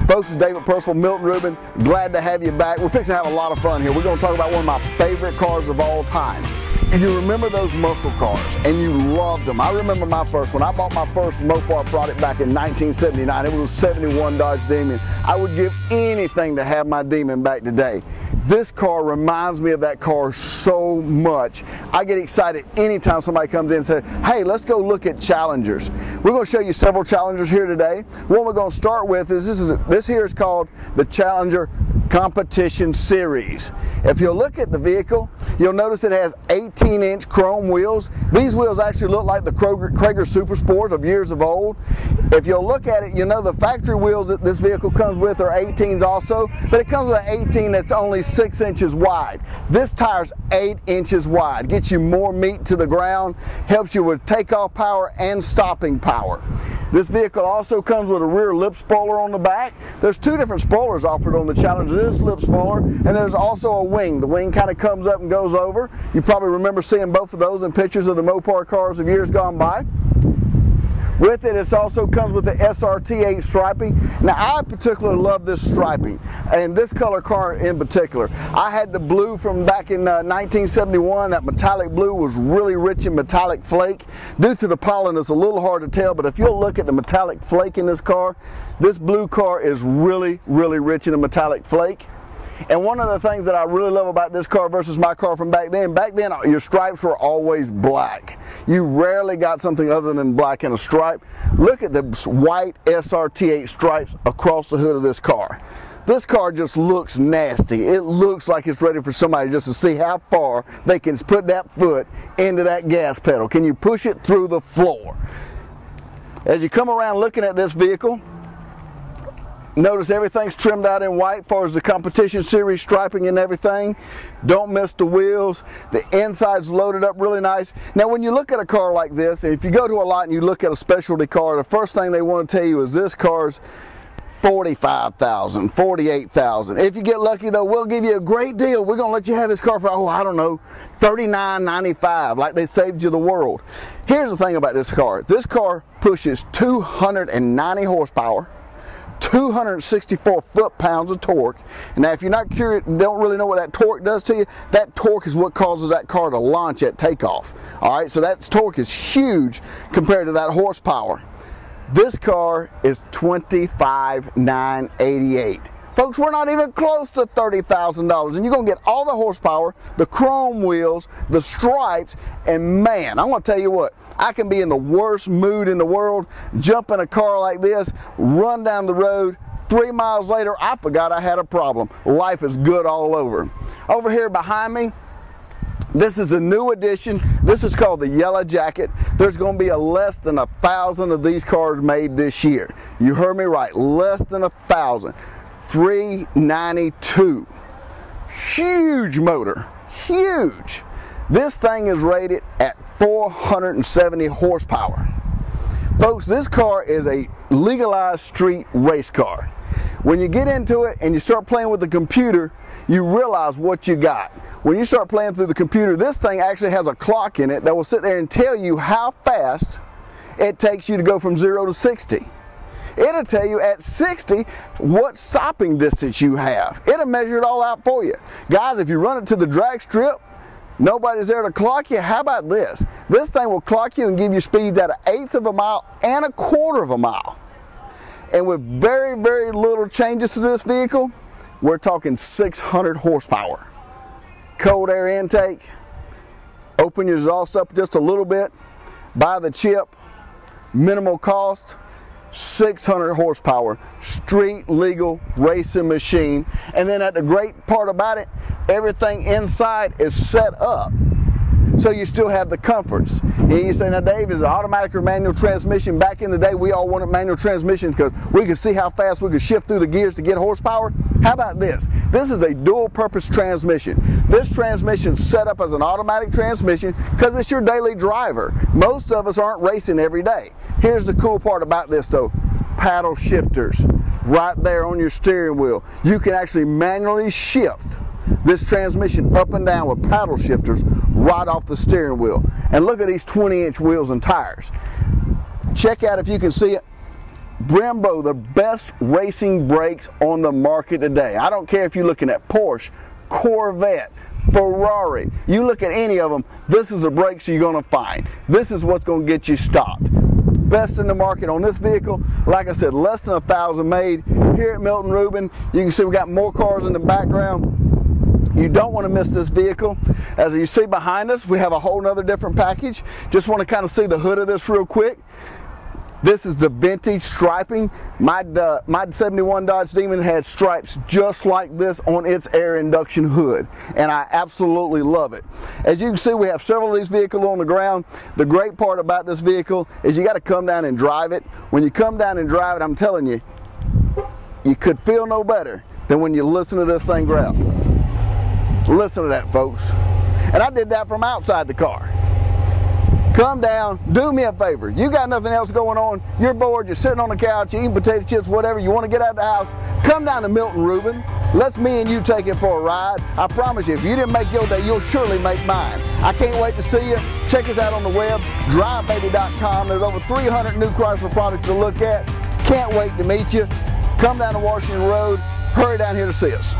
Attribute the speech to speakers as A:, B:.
A: Folks, it's David Purcell, Milton Ruben. Glad to have you back. We're fixing to have a lot of fun here. We're going to talk about one of my favorite cars of all times. And you remember those muscle cars, and you loved them. I remember my first one. I bought my first Mopar product back in 1979. It was a 71 Dodge Demon. I would give anything to have my Demon back today. This car reminds me of that car so much. I get excited anytime somebody comes in and says, hey, let's go look at Challengers. We're going to show you several Challengers here today. What we're going to start with is this here is called the Challenger Competition Series. If you'll look at the vehicle, you'll notice it has 18-inch chrome wheels. These wheels actually look like the Krager Super Sport of years of old. If you'll look at it, you know the factory wheels that this vehicle comes with are 18s also, but it comes with an 18 that's only 6 inches wide. This tire's 8 inches wide. Gets you more meat to the ground, helps you with takeoff power and stopping power. This vehicle also comes with a rear lip spoiler on the back. There's two different spoilers offered on the Challenger. There's a lip spoiler, and there's also a wing. The wing kind of comes up and goes over. You probably remember seeing both of those in pictures of the Mopar cars of years gone by. With it, it also comes with the SRT8 striping. Now, I particularly love this striping, and this color car in particular. I had the blue from back in 1971. That metallic blue was really rich in metallic flake. Due to the pollen, it's a little hard to tell, but if you'll look at the metallic flake in this car, this blue car is really, really rich in the metallic flake. And one of the things that I really love about this car versus my car from back then your stripes were always black. You rarely got something other than black in a stripe. Look at the white SRT8 stripes across the hood of this car. This car just looks nasty. It looks like it's ready for somebody just to see how far they can put that foot into that gas pedal. Can you push it through the floor? As you come around looking at this vehicle, notice everything's trimmed out in white as far as the competition series striping and everything. Don't miss the wheels. The inside's loaded up really nice. Now when you look at a car like this, if you go to a lot and you look at a specialty car, the first thing they want to tell you is this car's $45,000, $48,000. If you get lucky though, we'll give you a great deal. We're going to let you have this car for, I don't know, $39.95, like they saved you the world. Here's the thing about this car. This car pushes 290 horsepower. 264 foot-pounds of torque. And now if you're not curious, don't really know what that torque does to you, that torque is what causes that car to launch at takeoff. Alright, so that torque is huge compared to that horsepower. This car is $25,988. Folks, we're not even close to $30,000, and you're going to get all the horsepower, the chrome wheels, the stripes, and man, I'm going to tell you what, I can be in the worst mood in the world, jump in a car like this, run down the road, 3 miles later, I forgot I had a problem. Life is good all over. Over here behind me, this is the new edition. This is called the Yellow Jacket. There's going to be less than 1,000 of these cars made this year. You heard me right, less than 1,000. 392. Huge motor, huge. This thing is rated at 470 horsepower. Folks, this car is a legalized street race car. When you get into it and you start playing with the computer, you realize what you got. When you start playing through the computer, this thing actually has a clock in it that will sit there and tell you how fast it takes you to go from 0 to 60. It'll tell you at 60 what stopping distance you have. It'll measure it all out for you. Guys, if you run it to the drag strip, nobody's there to clock you. How about this? This thing will clock you and give you speeds at 1/8 of a mile and 1/4 of a mile. And with very, very little changes to this vehicle, we're talking 600 horsepower. Cold air intake, open your exhaust up just a little bit, buy the chip, minimal cost, 600 horsepower, street legal racing machine. And then the great part about it, everything inside is set up so you still have the comforts. And you say, now Dave, is it automatic or manual transmission? Back in the day, we all wanted manual transmissions because we could see how fast we could shift through the gears to get horsepower. How about this? This is a dual purpose transmission. This transmission is set up as an automatic transmission because it's your daily driver. Most of us aren't racing every day. Here's the cool part about this though, paddle shifters right there on your steering wheel. You can actually manually shift this transmission up and down with paddle shifters right off the steering wheel. And look at these 20-inch wheels and tires. Check out if you can see it. Brembo, the best racing brakes on the market today. I don't care if you're looking at Porsche, Corvette, Ferrari, you look at any of them, this is the brakes you're going to find. This is what's going to get you stopped. Best in the market on this vehicle. Like I said, less than 1,000 made. Here at Milton Ruben, you can see we got more cars in the background. You don't want to miss this vehicle. As you see behind us, we have a whole nother different package. Just want to kind of see the hood of this real quick. This is the vintage striping. My 71 Dodge Demon had stripes just like this on its air induction hood, and I absolutely love it. As you can see, we have several of these vehicles on the ground. The great part about this vehicle is you got to come down and drive it. When you come down and drive it, I'm telling you, you could feel no better than when you listen to this thing growl. Listen to that, folks. And I did that from outside the car. Come down, do me a favor. You got nothing else going on, you're bored, you're sitting on the couch, you're eating potato chips, whatever, you want to get out of the house, come down to Milton Ruben. Let's me and you take it for a ride. I promise you, if you didn't make your day, you'll surely make mine. I can't wait to see you. Check us out on the web, drivebaby.com. There's over 300 new Chrysler products to look at. Can't wait to meet you. Come down to Washington Road. Hurry down here to see us.